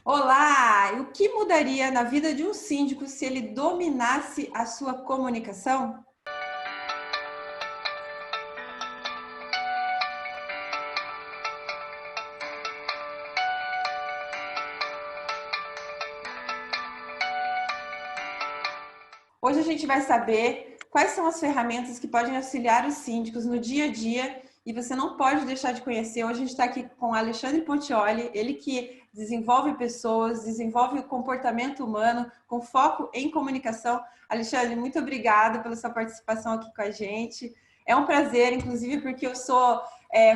Olá! O que mudaria na vida de um síndico se ele dominasse a sua comunicação? Hoje a gente vai saber quais são as ferramentas que podem auxiliar os síndicos no dia a dia e você não pode deixar de conhecer. Hoje a gente está aqui com Alexandre Pontioli, ele que desenvolve pessoas, desenvolve o comportamento humano com foco em comunicação. Alexandre, muito obrigada pela sua participação aqui com a gente. É um prazer, inclusive, porque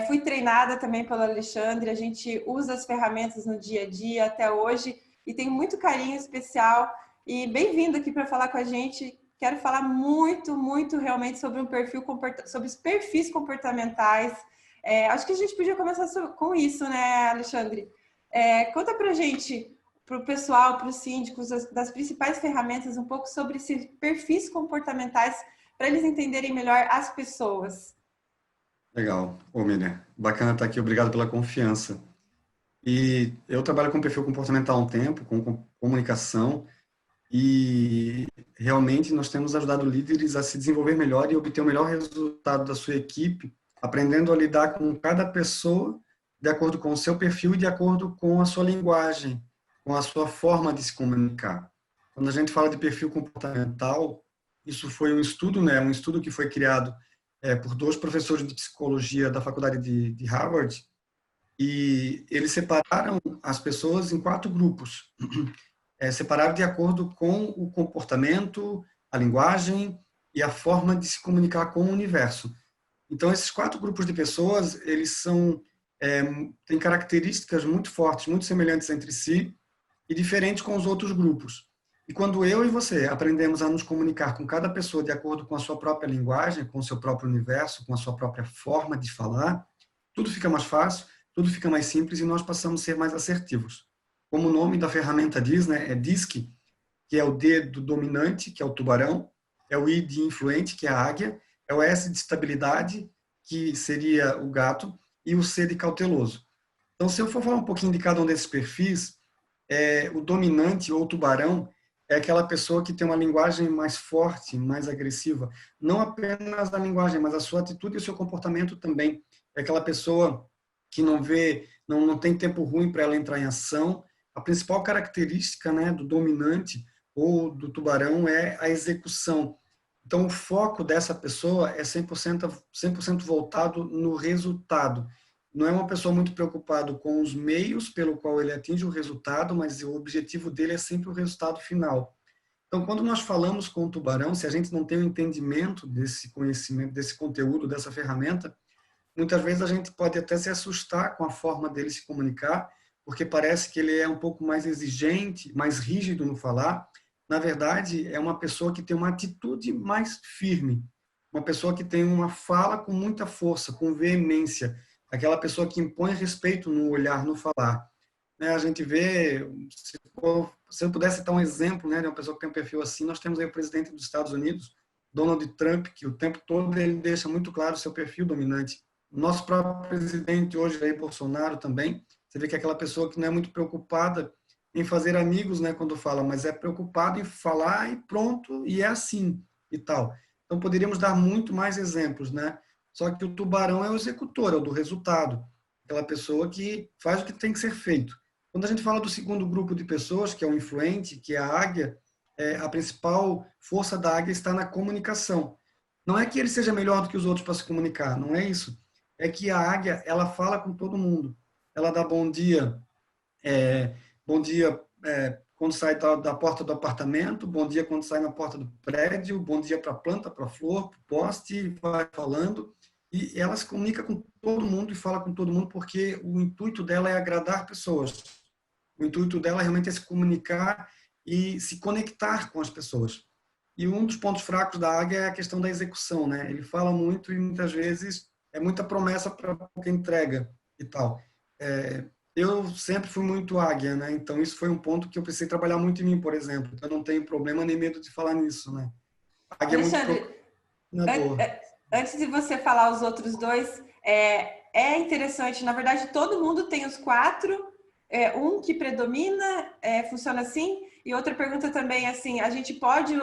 fui treinada também pelo Alexandre, a gente usa as ferramentas no dia a dia até hoje e tenho muito carinho especial e bem-vindo aqui para falar com a gente. Quero falar muito realmente sobre sobre os perfis comportamentais. Acho que a gente podia começar com isso, né, Alexandre? Conta para a gente, para o pessoal, para os síndicos, das principais ferramentas, um pouco sobre esses perfis comportamentais, para eles entenderem melhor as pessoas. Legal. Ô, Miriam, bacana estar aqui, obrigado pela confiança. E eu trabalho com perfil comportamental há um tempo, com comunicação, e realmente nós temos ajudado líderes a se desenvolver melhor e obter o melhor resultado da sua equipe, aprendendo a lidar com cada pessoa de acordo com o seu perfil e de acordo com a sua linguagem, com a sua forma de se comunicar. Quando a gente fala de perfil comportamental, isso foi um estudo, né, um estudo que foi criado por dois professores de psicologia da faculdade de Harvard, e eles separaram as pessoas em quatro grupos. Separaram de acordo com o comportamento, a linguagem e a forma de se comunicar com o universo. Então, esses quatro grupos de pessoas, eles têm características muito fortes, muito semelhantes entre si e diferentes com os outros grupos. E quando eu e você aprendemos a nos comunicar com cada pessoa de acordo com a sua própria linguagem, com o seu próprio universo, com a sua própria forma de falar, tudo fica mais fácil, tudo fica mais simples e nós passamos a ser mais assertivos. Como o nome da ferramenta diz, né, é DISC, que é o D do dominante, que é o tubarão, é o I de influente, que é a águia, é o S de estabilidade, que seria o gato, e o C de cauteloso. Então, se eu for falar um pouquinho de cada um desses perfis, o dominante ou tubarão é aquela pessoa que tem uma linguagem mais forte, mais agressiva. Não apenas a linguagem, mas a sua atitude e o seu comportamento também. É aquela pessoa que não tem tempo ruim para ela entrar em ação. A principal característica, né, do dominante ou do tubarão é a execução. Então, o foco dessa pessoa é 100% voltado no resultado. Não é uma pessoa muito preocupada com os meios pelo qual ele atinge o resultado, mas o objetivo dele é sempre o resultado final. Então, quando nós falamos com o tubarão, se a gente não tem o entendimento desse conhecimento, desse conteúdo, dessa ferramenta, muitas vezes a gente pode até se assustar com a forma dele se comunicar, porque parece que ele é um pouco mais exigente, mais rígido no falar. Na verdade, é uma pessoa que tem uma atitude mais firme, uma pessoa que tem uma fala com muita força, com veemência, aquela pessoa que impõe respeito no olhar, no falar. A gente vê, se eu pudesse citar um exemplo, né, de uma pessoa que tem um perfil assim, nós temos aí o presidente dos Estados Unidos, Donald Trump, que o tempo todo ele deixa muito claro o seu perfil dominante. O nosso próprio presidente hoje, Jair Bolsonaro, também, você vê que é aquela pessoa que não é muito preocupada em fazer amigos, né, quando fala, mas é preocupado em falar e pronto, e é assim, e tal. Então, poderíamos dar muito mais exemplos, né? Só que o tubarão é o executor, é o do resultado. Aquela pessoa que faz o que tem que ser feito. Quando a gente fala do segundo grupo de pessoas, que é o influente, que é a águia, a principal força da águia está na comunicação. Não é que ele seja melhor do que os outros para se comunicar, não é isso. É que a águia, ela fala com todo mundo. Ela dá bom dia quando sai da porta do apartamento, bom dia quando sai na porta do prédio, bom dia para a planta, para a flor, para o poste, vai falando. E ela se comunica com todo mundo e fala com todo mundo porque o intuito dela é agradar pessoas. O intuito dela realmente é se comunicar e se conectar com as pessoas. E um dos pontos fracos da águia é a questão da execução, né? Ele fala muito e muitas vezes é muita promessa para pouca entrega e tal. Eu sempre fui muito águia, né? Então isso foi um ponto que eu precisei trabalhar muito em mim, por exemplo. Eu não tenho problema nem medo de falar nisso, né? A águia é muito Alexandre, procrastinador. antes de você falar os outros dois, é interessante. Na verdade, todo mundo tem os quatro. um que predomina, funciona assim? E outra pergunta também, assim, a gente pode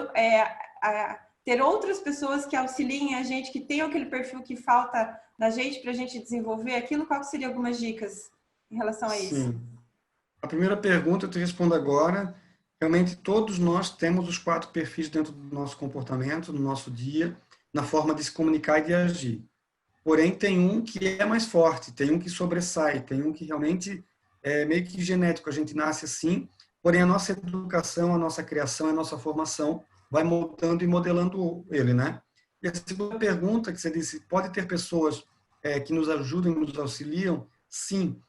ter outras pessoas que auxiliem a gente, que tenham aquele perfil que falta na gente para a gente desenvolver aquilo? Qual seriam algumas dicas em relação a isso? Sim. A primeira pergunta eu te respondo agora. Realmente, todos nós temos os 4 perfis dentro do nosso comportamento, no nosso dia, na forma de se comunicar e de agir. Porém, tem um que é mais forte, tem um que sobressai, tem um que realmente é meio que genético, a gente nasce assim, porém a nossa educação, a nossa criação, a nossa formação vai moldando e modelando ele, né? E a segunda pergunta que você disse, pode ter pessoas que nos ajudem, nos auxiliam? Sim.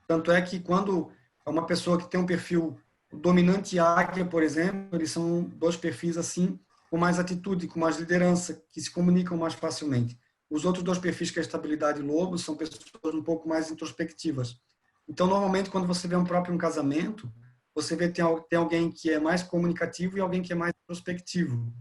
Tanto é que quando uma pessoa que tem um perfil dominante águia, por exemplo, eles são 2 perfis assim, com mais atitude, com mais liderança, que se comunicam mais facilmente. Os outros 2 perfis, que é a estabilidade e lobo, são pessoas um pouco mais introspectivas. Então, normalmente, quando você vê um casamento, você vê tem alguém que é mais comunicativo e alguém que é mais introspectivo.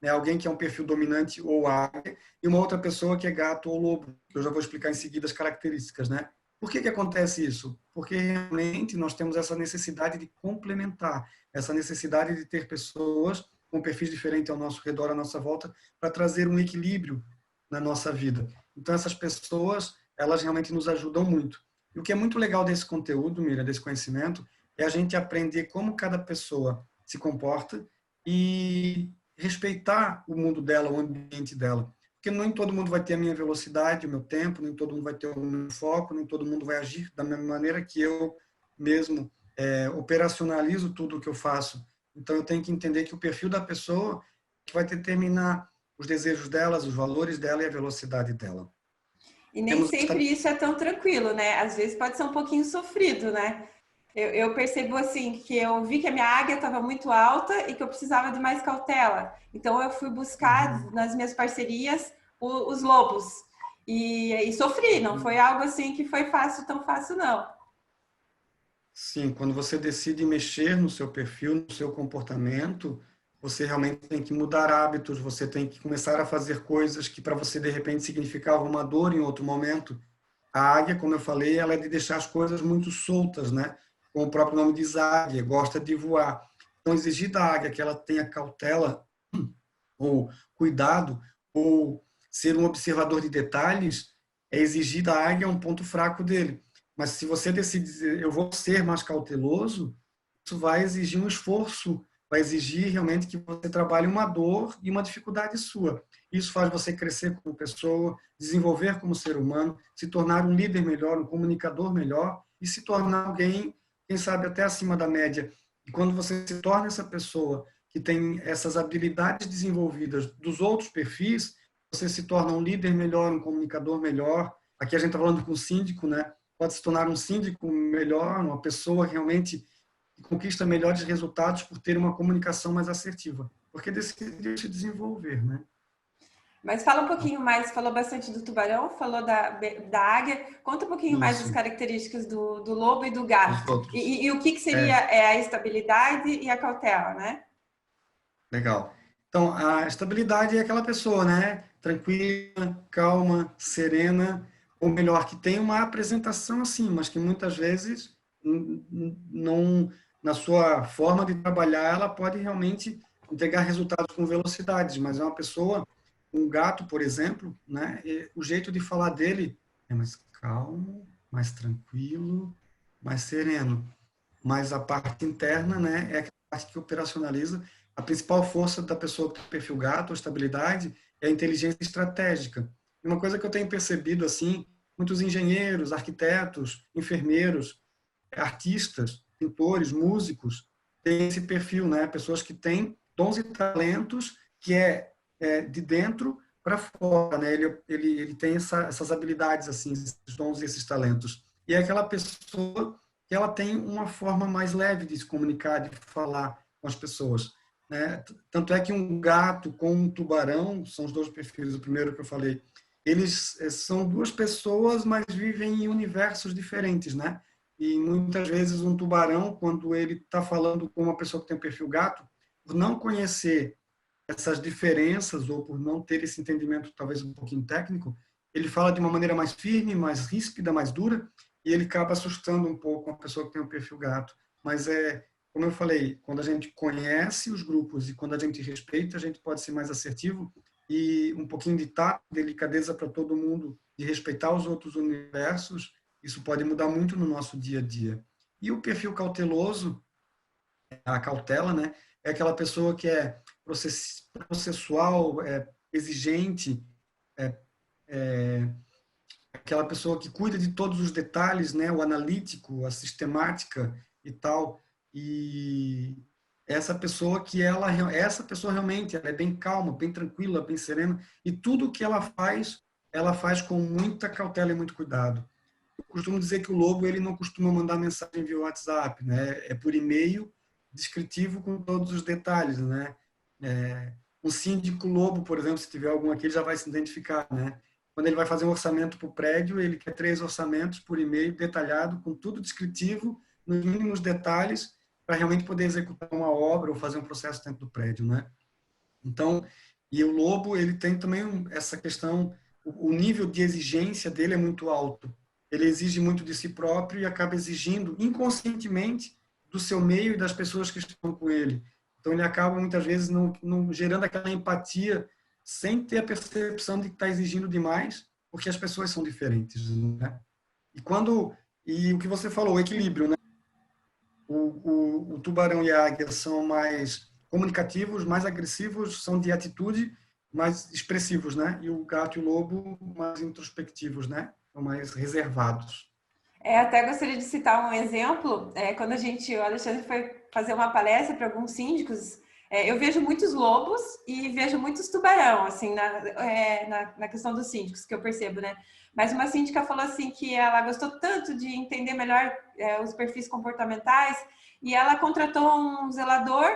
Né? Alguém que é um perfil dominante ou águia e uma outra pessoa que é gato ou lobo, que eu já vou explicar em seguida as características, né? Por que acontece isso? Porque realmente nós temos essa necessidade de complementar, essa necessidade de ter pessoas com perfis diferentes ao nosso redor, à nossa volta, para trazer um equilíbrio na nossa vida. Então, essas pessoas, elas realmente nos ajudam muito. E o que é muito legal desse conteúdo, Miriam, desse conhecimento, é a gente aprender como cada pessoa se comporta e respeitar o mundo dela, o ambiente dela. Porque nem todo mundo vai ter a minha velocidade, o meu tempo, nem todo mundo vai ter o meu foco, nem todo mundo vai agir da mesma maneira que eu mesmo operacionalizo tudo o que eu faço. Então, eu tenho que entender que o perfil da pessoa vai determinar os desejos delas, os valores dela e a velocidade dela. E nem sempre isso é tão tranquilo, né? Às vezes pode ser um pouquinho sofrido, né? Eu percebo assim que eu vi que a minha águia estava muito alta e que eu precisava de mais cautela. Então eu fui buscar nas minhas parcerias os lobos e sofri. Não foi algo assim que foi fácil, tão fácil não. Sim, quando você decide mexer no seu perfil, no seu comportamento, você realmente tem que mudar hábitos, você tem que começar a fazer coisas que para você de repente significavam uma dor em outro momento. A águia, como eu falei, ela é de deixar as coisas muito soltas, né? Como o próprio nome diz, águia, gosta de voar. Então, exigir da águia que ela tenha cautela ou cuidado ou ser um observador de detalhes é exigir da águia um ponto fraco dele. Mas se você decide dizer, eu vou ser mais cauteloso, isso vai exigir um esforço, vai exigir realmente que você trabalhe uma dor e uma dificuldade sua. Isso faz você crescer como pessoa, desenvolver como ser humano, se tornar um líder melhor, um comunicador melhor e se tornar alguém, quem sabe, até acima da média. E quando você se torna essa pessoa que tem essas habilidades desenvolvidas dos outros perfis, você se torna um líder melhor, um comunicador melhor. Aqui a gente está falando com o síndico, né? Pode se tornar um síndico melhor, uma pessoa realmente que conquista melhores resultados por ter uma comunicação mais assertiva, porque decidiu se desenvolver, né? Mas fala um pouquinho mais, falou bastante do tubarão, falou da águia. Conta um pouquinho mais das Isso, características do lobo e do os gato. outros. E o que seria É, a estabilidade e a cautela, né? legal. Então, a estabilidade é aquela pessoa, né? Tranquila, calma, serena, ou melhor, que tem uma apresentação assim, mas que muitas vezes não, na sua forma de trabalhar, ela pode realmente entregar resultados com velocidade, mas é uma pessoa, um gato, por exemplo, né? O jeito de falar dele é mais calmo, mais tranquilo, mais sereno. Mas a parte interna, né, é a parte que operacionaliza. A principal força da pessoa que tem perfil gato, ou estabilidade, é a inteligência estratégica. E uma coisa que eu tenho percebido, assim, muitos engenheiros, arquitetos, enfermeiros, artistas, pintores, músicos, têm esse perfil, né? Pessoas que têm dons e talentos que é de dentro para fora, né? Ele tem essas habilidades, assim, esses dons e esses talentos. E é aquela pessoa que ela tem uma forma mais leve de se comunicar, de falar com as pessoas, né? Tanto é que um gato com um tubarão, são os 2 perfis, o primeiro que eu falei, eles são 2 pessoas, mas vivem em universos diferentes, né? E muitas vezes um tubarão, quando ele está falando com uma pessoa que tem um perfil gato, por não conhecer essas diferenças ou por não ter esse entendimento talvez um pouquinho técnico, ele fala de uma maneira mais firme, mais ríspida, mais dura, e ele acaba assustando um pouco uma pessoa que tem um perfil gato. Mas como eu falei, quando a gente conhece os grupos e quando a gente respeita, a gente pode ser mais assertivo e um pouquinho de tato, delicadeza para todo mundo, de respeitar os outros universos, isso pode mudar muito no nosso dia a dia. E o perfil cauteloso, a cautela, né, é aquela pessoa que é processual, exigente, é, é aquela pessoa que cuida de todos os detalhes, né, o analítico, a sistemática e tal. E essa pessoa realmente, ela é bem calma, bem tranquila, bem serena, e tudo que ela faz com muita cautela e muito cuidado. Eu costumo dizer que o lobo, ele não costuma mandar mensagem via WhatsApp, né? É por e-mail, descritivo com todos os detalhes, né? Um síndico lobo, por exemplo, se tiver algum aqui, ele já vai se identificar, né? Quando ele vai fazer um orçamento para o prédio, ele quer 3 orçamentos por e-mail detalhado, com tudo descritivo, nos mínimos detalhes, para realmente poder executar uma obra ou fazer um processo dentro do prédio, né? Então, e o lobo, ele tem também essa questão, o nível de exigência dele é muito alto. Ele exige muito de si próprio e acaba exigindo inconscientemente do seu meio e das pessoas que estão com ele. Então, ele acaba muitas vezes não gerando aquela empatia sem ter a percepção de que está exigindo demais, porque as pessoas são diferentes, né? E o que você falou, o equilíbrio, né? O tubarão e a águia são mais comunicativos, mais agressivos, são de atitude, mais expressivos, né? E o gato e o lobo mais introspectivos, né? São mais reservados. Até gostaria de citar um exemplo. Quando o Alexandre foi fazer uma palestra para alguns síndicos, eu vejo muitos lobos e vejo muitos tubarão, assim, na questão dos síndicos, que eu percebo, né? Mas uma síndica falou assim que ela gostou tanto de entender melhor os perfis comportamentais e ela contratou um zelador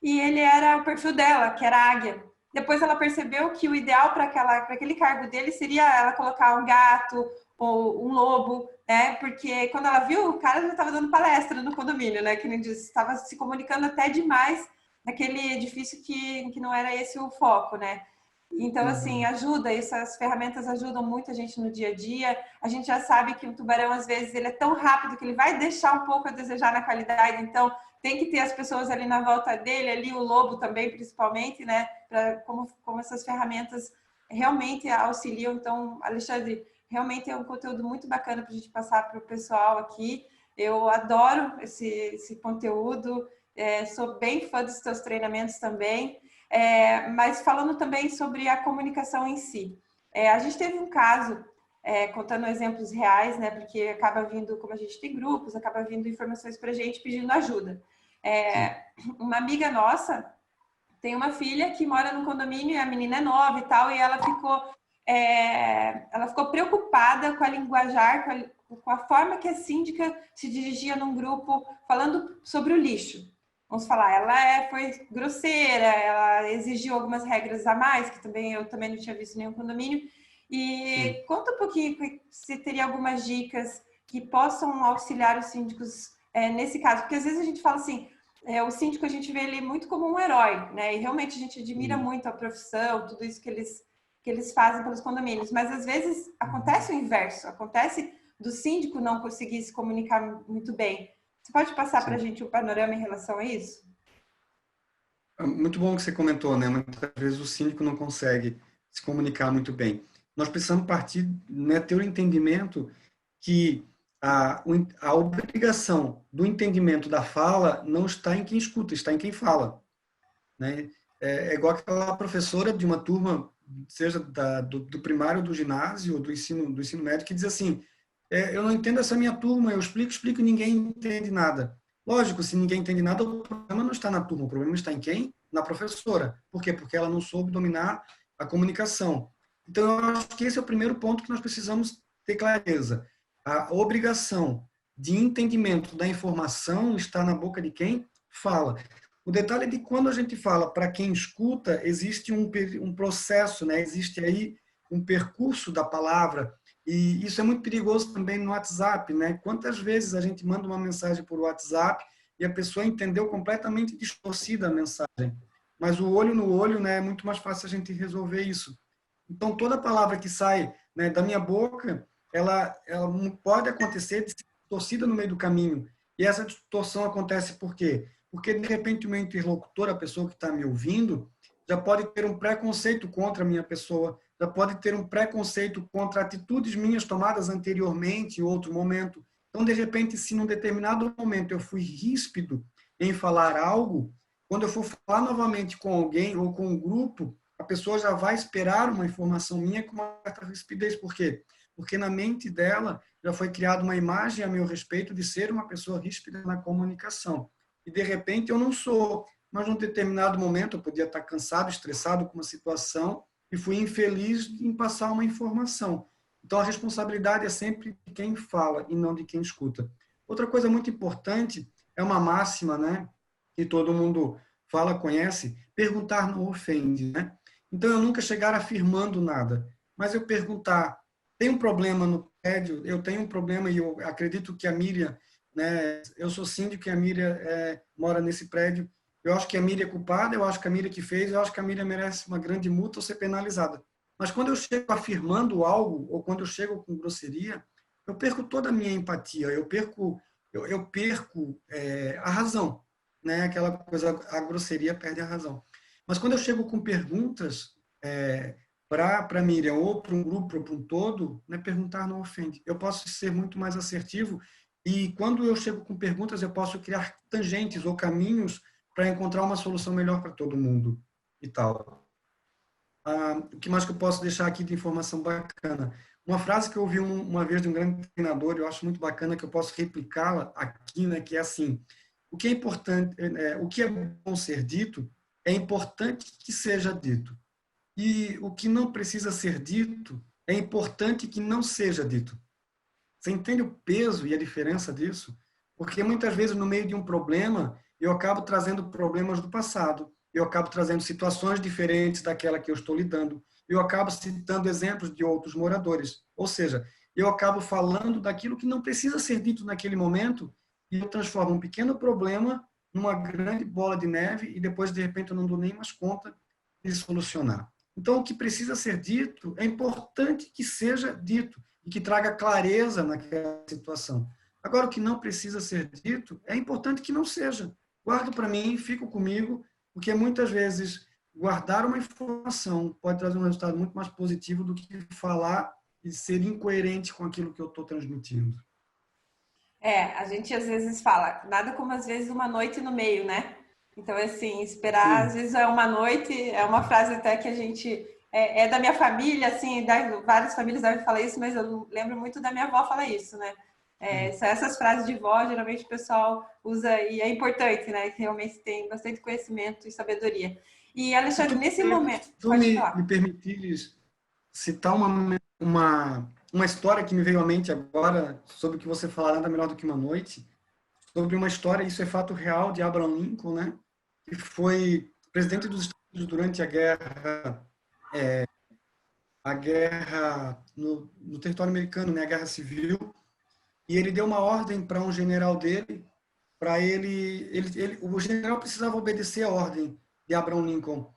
e ele era o perfil dela, que era águia. Depois ela percebeu que o ideal para aquele cargo dele seria ela colocar um gato ou um lobo, né? Porque quando ela viu, o cara já estava dando palestra no condomínio, né? Que nem disse, estava se comunicando até demais naquele edifício que não era esse o foco, né? Então, assim, ajuda, essas ferramentas ajudam muito a gente no dia a dia. A gente já sabe que o tubarão, às vezes, ele é tão rápido que ele vai deixar um pouco a desejar na qualidade. Então, tem que ter as pessoas ali na volta dele, ali o lobo também, principalmente, né? Como essas ferramentas realmente auxiliam. Então, Alexandre, realmente é um conteúdo muito bacana para a gente passar para o pessoal aqui. Eu adoro esse conteúdo, sou bem fã dos seus treinamentos também. Mas falando também sobre a comunicação em si. A gente teve um caso, contando exemplos reais, né? Porque acaba vindo, como a gente tem grupos, acaba vindo informações para a gente pedindo ajuda. Uma amiga nossa tem uma filha que mora num condomínio e a menina é nova e tal, e ela ficou preocupada com a linguajar, com a forma que a síndica se dirigia num grupo falando sobre o lixo. Vamos falar, ela foi grosseira, ela exigiu algumas regras a mais, que eu também não tinha visto em nenhum condomínio. E conta um pouquinho se teria algumas dicas que possam auxiliar os síndicos nesse caso, porque às vezes a gente fala assim, o síndico a gente vê ele muito como um herói, né? E realmente a gente admira muito a profissão, tudo isso que eles fazem pelos condomínios, mas às vezes acontece o inverso, acontece do síndico não conseguir se comunicar muito bem. Você pode passar para a gente um panorama em relação a isso? Muito bom que você comentou, né? Muitas vezes o síndico não consegue se comunicar muito bem. Nós precisamos partir, né, ter o entendimento que a obrigação do entendimento da fala não está em quem escuta, está em quem fala, né? É igual aquela professora de uma turma, seja do primário, do ginásio, ou do ensino médio, que diz assim, eu não entendo essa minha turma, eu explico e ninguém entende nada. Lógico, se ninguém entende nada, o problema não está na turma, o problema está em quem? Na professora. Por quê? Porque ela não soube dominar a comunicação. Então, eu acho que esse é o primeiro ponto que nós precisamos ter clareza. A obrigação de entendimento da informação está na boca de quem fala. O detalhe é de quando a gente fala para quem escuta, existe um processo, né? Existe aí um percurso da palavra, e isso é muito perigoso também no WhatsApp, né? Quantas vezes a gente manda uma mensagem por WhatsApp e a pessoa entendeu completamente distorcida a mensagem. Mas o olho no olho, né, é muito mais fácil a gente resolver isso. Então, toda palavra que sai, né, da minha boca, ela não pode acontecer de ser distorcida no meio do caminho. E essa distorção acontece por quê? Porque, de repente, o meu interlocutor, a pessoa que está me ouvindo, já pode ter um preconceito contra a minha pessoa, já pode ter um preconceito contra atitudes minhas tomadas anteriormente, em outro momento. Então, de repente, se num determinado momento eu fui ríspido em falar algo, quando eu for falar novamente com alguém ou com um grupo, a pessoa já vai esperar uma informação minha com uma certa rispidez. Por quê? Porque na mente dela já foi criada uma imagem a meu respeito de ser uma pessoa ríspida na comunicação. E, de repente, eu não sou, mas num determinado momento eu podia estar cansado, estressado com uma situação e fui infeliz em passar uma informação. Então, a responsabilidade é sempre de quem fala e não de quem escuta. Outra coisa muito importante é uma máxima, né, que todo mundo fala, conhece, perguntar não ofende, né? Então, eu nunca chegar afirmando nada, mas eu perguntar, tem um problema no prédio, eu tenho um problema e eu acredito que a Miriam, né, eu sou síndico e a Miriam mora nesse prédio, eu acho que a Miriam é culpada, eu acho que a Miriam que fez, eu acho que a Miriam merece uma grande multa ou ser penalizada. Mas quando eu chego afirmando algo, ou quando eu chego com grosseria, eu perco toda a minha empatia, eu perco a razão, né? Aquela coisa, a grosseria perde a razão. Mas quando eu chego com perguntas para Miriam ou para um grupo ou para um todo, né, perguntar não ofende. Eu posso ser muito mais assertivo e quando eu chego com perguntas, eu posso criar tangentes ou caminhos para encontrar uma solução melhor para todo mundo e tal. O que mais que eu posso deixar aqui de informação bacana? Uma frase que eu ouvi uma vez de um grande treinador, eu acho muito bacana que eu posso replicá-la aqui, né, que é assim: o que é importante, o que é bom ser dito, é importante que seja dito. E o que não precisa ser dito, é importante que não seja dito. Você entende o peso e a diferença disso? Porque muitas vezes, no meio de um problema, eu acabo trazendo problemas do passado, eu acabo trazendo situações diferentes daquela que eu estou lidando, eu acabo citando exemplos de outros moradores. Ou seja, eu acabo falando daquilo que não precisa ser dito naquele momento e eu transformo um pequeno problema numa grande bola de neve e depois, de repente, eu não dou nem mais conta de solucionar. Então, o que precisa ser dito é importante que seja dito e que traga clareza naquela situação. Agora, o que não precisa ser dito, é importante que não seja. Guardo para mim, fico comigo, porque muitas vezes guardar uma informação pode trazer um resultado muito mais positivo do que falar e ser incoerente com aquilo que eu estou transmitindo. A gente às vezes fala, nada como às vezes uma noite no meio, né? Então, assim, esperar, às Sim, vezes é uma noite, é uma frase até que a gente, da minha família, assim, várias famílias devem falar isso, mas eu lembro muito da minha avó falar isso, né? sim. São essas frases de vó, geralmente o pessoal usa e é importante, né? Que realmente tem bastante conhecimento e sabedoria. E, Se Alexandre, tu, nesse momento, se tu pode me falar. permitires citar uma história que me veio à mente agora, sobre o que você falar nada melhor do que uma noite, sobre uma história, isso é fato real, de Abraham Lincoln, né? Que foi presidente dos Estados Unidos durante a guerra no território americano, né? A guerra civil, e ele deu uma ordem para um general dele, para o general precisava obedecer a ordem de Abraham Lincoln,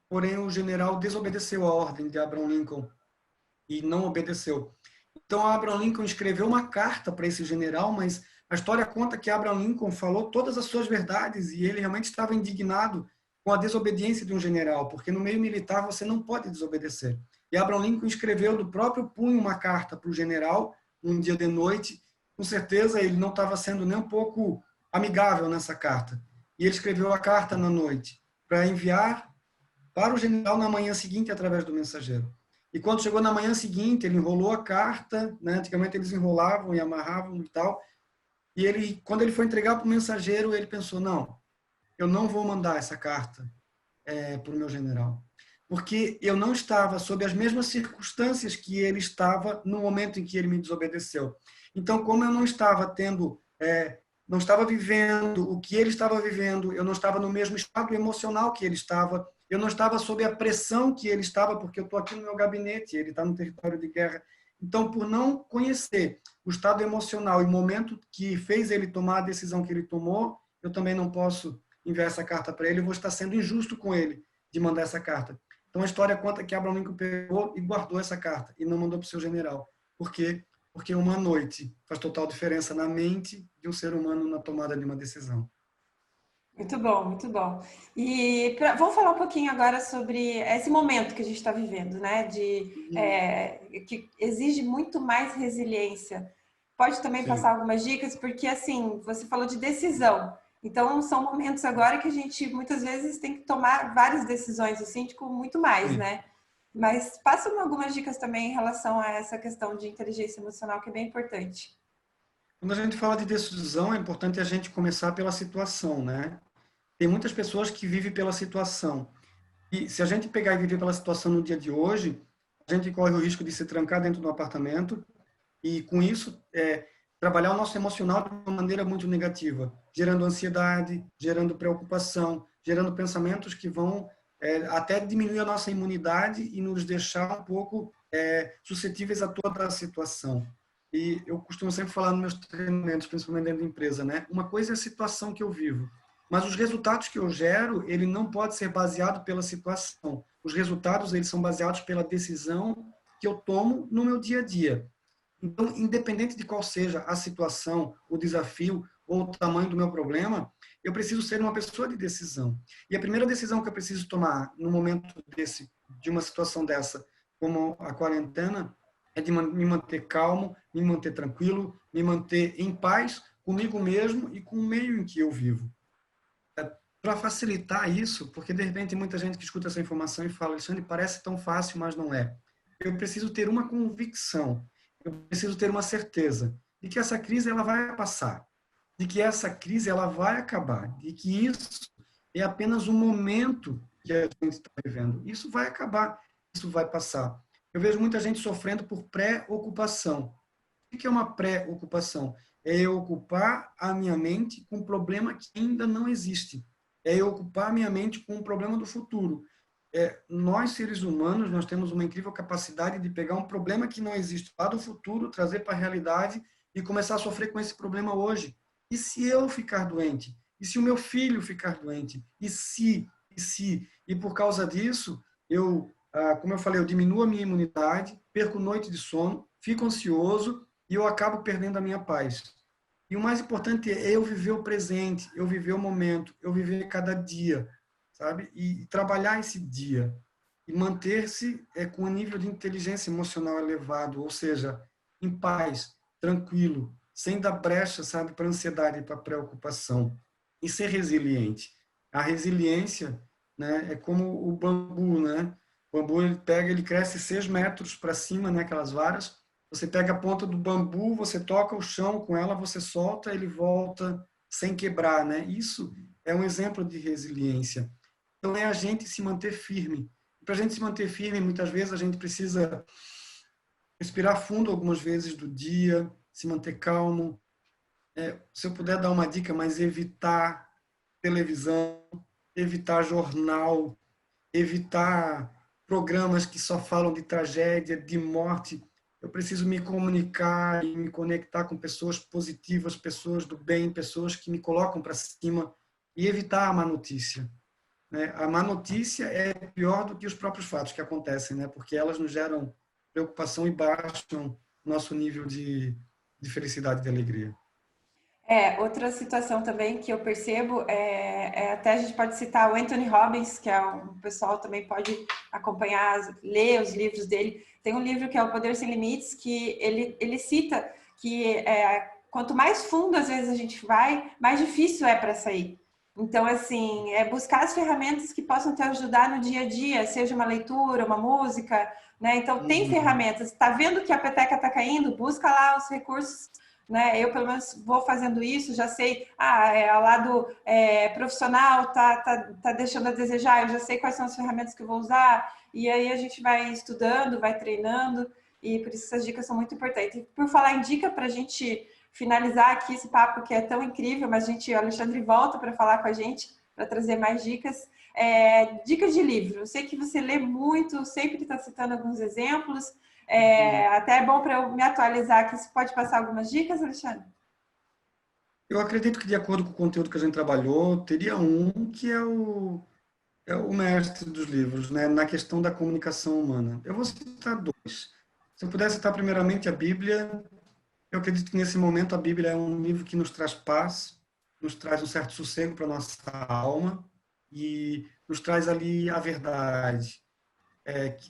porém o general desobedeceu a ordem de Abraham Lincoln e não obedeceu. Então, Abraham Lincoln escreveu uma carta para esse general, mas a história conta que Abraham Lincoln falou todas as suas verdades e ele realmente estava indignado com a desobediência de um general, porque no meio militar você não pode desobedecer. E Abraham Lincoln escreveu do próprio punho uma carta para o general, um dia de noite. Com certeza ele não estava sendo nem um pouco amigável nessa carta. E ele escreveu a carta na noite para enviar para o general na manhã seguinte através do mensageiro. E quando chegou na manhã seguinte, ele enrolou a carta, né? Antigamente eles enrolavam e amarravam e tal. E ele, quando ele foi entregar para o mensageiro, ele pensou: não, eu não vou mandar essa carta para o meu general, porque eu não estava sob as mesmas circunstâncias que ele estava no momento em que ele me desobedeceu. Então, como eu não estava não estava vivendo o que ele estava vivendo, eu não estava no mesmo estado emocional que ele estava, eu não estava sob a pressão que ele estava, porque eu estou aqui no meu gabinete, ele está no território de guerra. Então, por não conhecer o estado emocional e o momento que fez ele tomar a decisão que ele tomou, eu também não posso enviar essa carta para ele, eu vou estar sendo injusto com ele de mandar essa carta. Então a história conta que Abraham Lincoln pegou e guardou essa carta e não mandou para o seu general. Por quê? Porque uma noite faz total diferença na mente de um ser humano na tomada de uma decisão. Muito bom, muito bom. E vamos falar um pouquinho agora sobre esse momento que a gente está vivendo, né? Uhum. Que exige muito mais resiliência. Pode também passar Sim. algumas dicas, porque assim, você falou de decisão. Então, são momentos agora que a gente muitas vezes tem que tomar várias decisões, o síndico muito mais, Sim. né? Mas passa algumas dicas também em relação a essa questão de inteligência emocional, que é bem importante. Quando a gente fala de decisão, é importante a gente começar pela situação, né? Tem muitas pessoas que vivem pela situação. E se a gente pegar e viver pela situação no dia de hoje, a gente corre o risco de se trancar dentro do apartamento e, com isso, trabalhar o nosso emocional de uma maneira muito negativa, gerando ansiedade, gerando preocupação, gerando pensamentos que vão até diminuir a nossa imunidade e nos deixar um pouco suscetíveis a toda a situação. E eu costumo sempre falar nos meus treinamentos, principalmente dentro da empresa, né? Uma coisa é a situação que eu vivo, mas os resultados que eu gero, ele não pode ser baseado pela situação. Os resultados, eles são baseados pela decisão que eu tomo no meu dia a dia. Então, independente de qual seja a situação, o desafio ou o tamanho do meu problema, eu preciso ser uma pessoa de decisão. E a primeira decisão que eu preciso tomar no momento de uma situação dessa, como a quarentena, é de me manter calmo, me manter tranquilo, me manter em paz comigo mesmo e com o meio em que eu vivo. Para facilitar isso, porque de repente tem muita gente que escuta essa informação e fala, Alexandre, parece tão fácil, mas não é. Eu preciso ter uma convicção, eu preciso ter uma certeza de que essa crise ela vai passar, de que essa crise ela vai acabar, de que isso é apenas um momento que a gente está vivendo. Isso vai acabar, isso vai passar. Eu vejo muita gente sofrendo por pré-ocupação. O que é uma pré-ocupação? É eu ocupar a minha mente com um problema que ainda não existe. É eu ocupar a minha mente com um problema do futuro. Nós, seres humanos, nós temos uma incrível capacidade de pegar um problema que não existe lá do futuro, trazer para a realidade e começar a sofrer com esse problema hoje. E se eu ficar doente? E se o meu filho ficar doente? E se? E se? E por causa disso, como eu falei, eu diminuo a minha imunidade, perco noite de sono, fico ansioso e eu acabo perdendo a minha paz. E o mais importante é eu viver o presente, eu viver o momento, eu viver cada dia, sabe? E trabalhar esse dia e manter-se com um nível de inteligência emocional elevado, ou seja, em paz, tranquilo, sem dar brecha, sabe, para ansiedade e para preocupação. E ser resiliente. A resiliência, né, é como o bambu, né? O bambu ele cresce 6 metros para cima, né, aquelas varas. Você pega a ponta do bambu, você toca o chão com ela, você solta, ele volta sem quebrar, né? Isso é um exemplo de resiliência. Então é a gente se manter firme. Para a gente se manter firme, muitas vezes a gente precisa respirar fundo algumas vezes do dia, se manter calmo. Se eu puder dar uma dica, mas evitar televisão, evitar jornal, evitar programas que só falam de tragédia, de morte. Eu preciso me comunicar e me conectar com pessoas positivas, pessoas do bem, pessoas que me colocam para cima e evitar a má notícia. Né? A má notícia é pior do que os próprios fatos que acontecem, né? Porque elas nos geram preocupação e baixam nosso nível de felicidade e de alegria. Outra situação também que eu percebo até a gente pode citar o Anthony Robbins, que é um pessoal também pode acompanhar, ler os livros dele. Tem um livro que é O Poder Sem Limites, que ele cita que quanto mais fundo às vezes a gente vai, mais difícil é para sair. Então, assim, buscar as ferramentas que possam te ajudar no dia a dia, seja uma leitura, uma música, né? Então, tem Uhum. ferramentas. Está vendo que a peteca está caindo? Busca lá os recursos, né? Eu, pelo menos, vou fazendo isso, já sei, o lado profissional tá deixando a desejar, eu já sei quais são as ferramentas que eu vou usar, e aí a gente vai estudando, vai treinando, e por isso essas dicas são muito importantes. E por falar em dica, para a gente finalizar aqui esse papo que é tão incrível, mas o Alexandre volta para falar com a gente, para trazer mais dicas. Dicas de livro, eu sei que você lê muito, sempre está citando alguns exemplos, até é bom para eu me atualizar aqui. Você pode passar algumas dicas, Alexandre? Eu acredito que, de acordo com o conteúdo que a gente trabalhou, teria um que é o mestre dos livros, né, na questão da comunicação humana. Eu vou citar dois. Se eu pudesse citar primeiramente a Bíblia, eu acredito que nesse momento a Bíblia é um livro que nos traz paz, nos traz um certo sossego para a nossa alma e nos traz ali a verdade.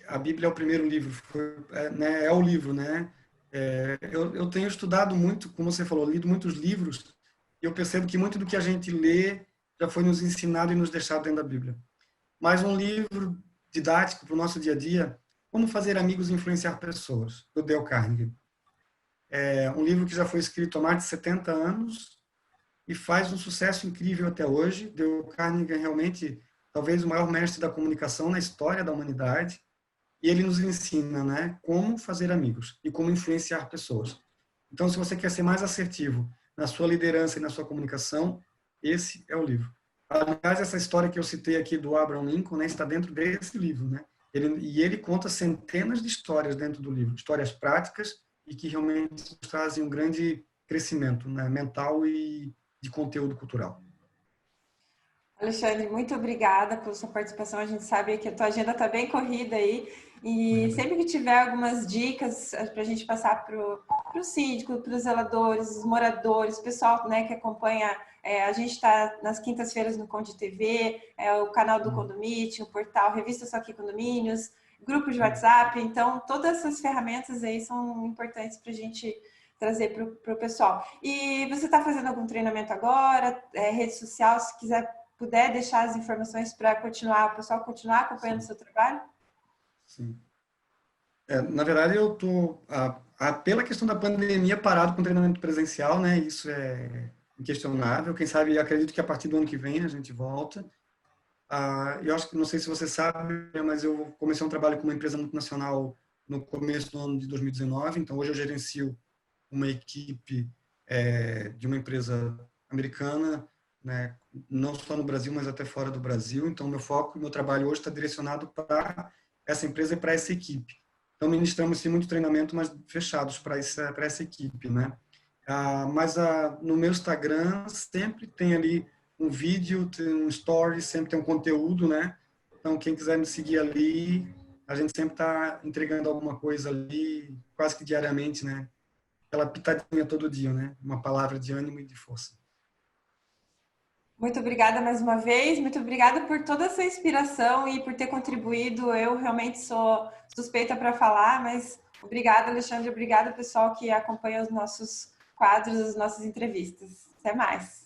A Bíblia é o primeiro livro, é o livro, né? Eu tenho estudado muito, como você falou, lido muitos livros, e eu percebo que muito do que a gente lê já foi nos ensinado e nos deixado dentro da Bíblia. Mas um livro didático para o nosso dia a dia, Como Fazer Amigos e Influenciar Pessoas, do Dale Carnegie. É um livro que já foi escrito há mais de 70 anos e faz um sucesso incrível até hoje. Dale Carnegie é realmente, talvez, o maior mestre da comunicação na história da humanidade. E ele nos ensina, né, como fazer amigos e como influenciar pessoas. Então, se você quer ser mais assertivo na sua liderança e na sua comunicação, esse é o livro. Aliás, essa história que eu citei aqui do Abraham Lincoln, né, está dentro desse livro, né? Ele conta centenas de histórias dentro do livro, histórias práticas e que realmente trazem um grande crescimento, né, mental e de conteúdo cultural. Alexandre, muito obrigada pela sua participação. A gente sabe que a tua agenda está bem corrida aí. E sempre que tiver algumas dicas para a gente passar para o síndico, para os zeladores, os moradores, o pessoal, né, que acompanha, a gente está nas quintas-feiras no Conde TV, o canal do Condomínio, o portal Revista Só Aqui Condomínios, grupo de WhatsApp. Então, todas essas ferramentas aí são importantes para a gente trazer para o pessoal. E você está fazendo algum treinamento agora? Rede social, se puder deixar as informações para o pessoal continuar acompanhando o seu trabalho? Sim. Na verdade, eu estou, pela questão da pandemia, parado com treinamento presencial, né? Isso é inquestionável. Quem sabe, acredito que a partir do ano que vem a gente volta. Eu acho que, não sei se você sabe, mas eu comecei um trabalho com uma empresa multinacional no começo do ano de 2019. Então, hoje eu gerencio uma equipe de uma empresa americana, né? Não só no Brasil, mas até fora do Brasil. Então, meu foco, meu trabalho hoje está direcionado para essa empresa e para essa equipe. Então, ministramos sim muito treinamento, mas fechados para essa equipe, né? Mas no meu Instagram sempre tem ali um vídeo, tem um story, sempre tem um conteúdo, né? Então, quem quiser me seguir ali, a gente sempre está entregando alguma coisa ali, quase que diariamente, né? Aquela pitadinha todo dia, né? Uma palavra de ânimo e de força. Muito obrigada mais uma vez, muito obrigada por toda essa inspiração e por ter contribuído. Eu realmente sou suspeita para falar, mas obrigada, Alexandre, obrigada pessoal que acompanha os nossos quadros, as nossas entrevistas. Até mais.